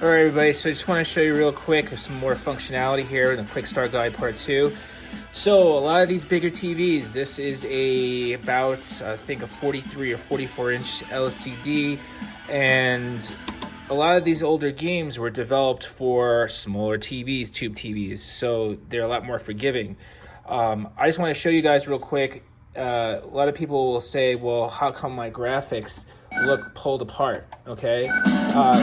All right, everybody, so I just want to show you real quick some more functionality here in the Quick Start Guide Part 2. So a lot of these bigger TVs, this is about, I think, a 43 or 44 inch LCD, and a lot of these older games were developed for smaller TVs, tube TVs, so they're a lot more forgiving. I just want to show you guys real quick. A lot of people will say, well, how come my graphics look pulled apart, okay?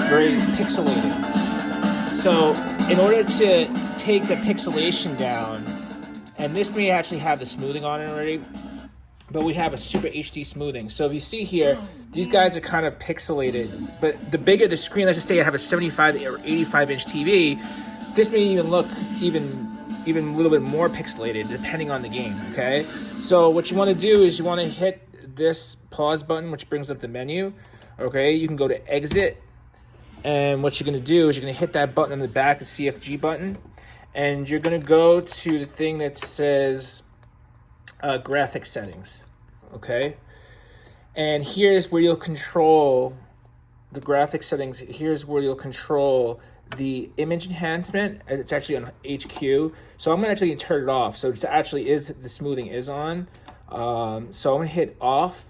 Very pixelated. So in order to take the pixelation down, and this may actually have the smoothing on it already, but we have a super HD smoothing. So if you see here, these guys are kind of pixelated, but the bigger the screen, let's just say I have a 75 or 85 inch TV, this may even look even a little bit more pixelated depending on the game, okay? So what you want to do is you want to hit this pause button, which brings up the menu, okay? You can go to exit, and what you're going to do is you're going to hit that button on the back, the CFG button, and you're going to go to the thing that says graphic settings, okay? And here's where you'll control the graphic settings. Here's where you'll control the image enhancement, and it's actually on HQ. So I'm gonna actually turn it off. So it's actually the smoothing is on. So I'm gonna hit off,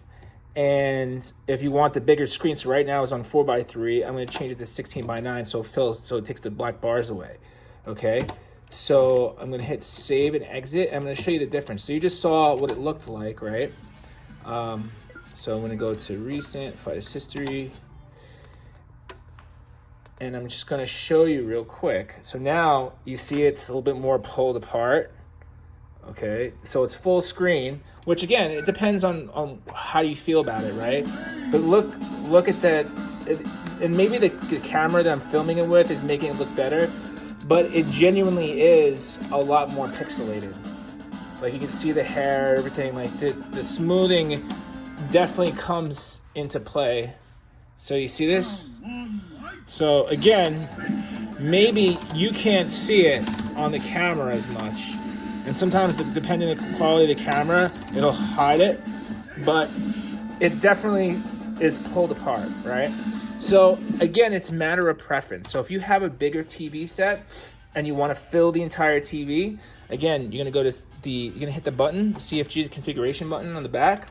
and if you want the bigger screen, so right now it's on 4:3, I'm gonna change it to 16:9, so it takes the black bars away. Okay, so I'm gonna hit save and exit. I'm gonna show you the difference. So you just saw what it looked like, right? So I'm gonna go to recent, fighters history, and I'm just gonna show you real quick. So now you see it's a little bit more pulled apart. Okay, so it's full screen, which again, it depends on how you feel about it, right? But look at that, and maybe the camera that I'm filming it with is making it look better, but it genuinely is a lot more pixelated. Like you can see the hair, everything, like the smoothing definitely comes into play. So you see this? So again, maybe you can't see it on the camera as much. And sometimes depending on the quality of the camera, it'll hide it, but it definitely is pulled apart, right? So again, it's a matter of preference. So if you have a bigger TV set and you want to fill the entire TV, again, you're gonna you're gonna hit the button, the CFG, the configuration button on the back.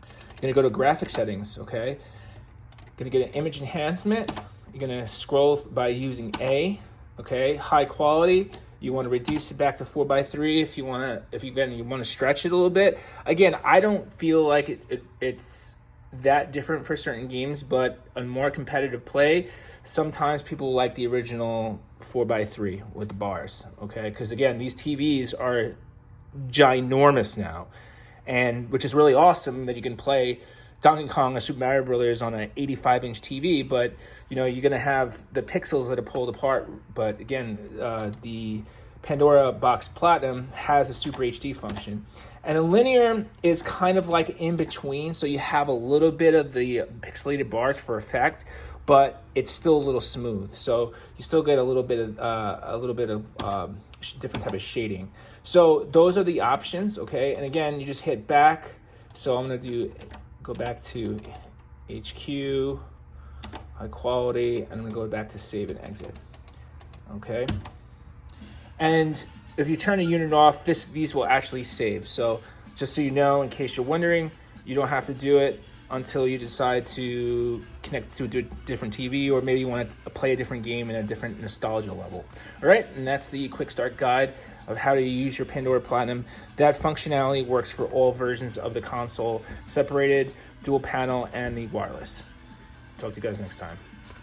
You're gonna go to graphic settings, okay? You're gonna get an image enhancement. You're gonna scroll by using A, okay? High quality. You want to reduce it back to 4:3 if you want to stretch it a little bit. Again, I don't feel like it's that different for certain games, but on more competitive play, sometimes people like the original 4:3 with the bars, okay? Because again, these TVs are ginormous now, and which is really awesome that you can play Donkey Kong or Super Mario Brothers on an 85 inch TV, but you know, you're gonna have the pixels that are pulled apart. But again, the Pandora Box Platinum has a Super HD function, and a linear is kind of like in between. So you have a little bit of the pixelated bars for effect, but it's still a little smooth. So you still get a little bit of different type of shading. So those are the options, okay? And again, you just hit back. So I'm gonna go back to HQ, high quality, and I'm gonna go back to save and exit, okay? And if you turn the unit off, these will actually save. So just so you know, in case you're wondering, you don't have to do it until you decide to connect to a different TV, or maybe you want to play a different game in a different nostalgia level. All right, and that's the quick start guide of how to use your Pandora Platinum. That functionality works for all versions of the console, separated, dual panel, and the wireless. Talk to you guys next time.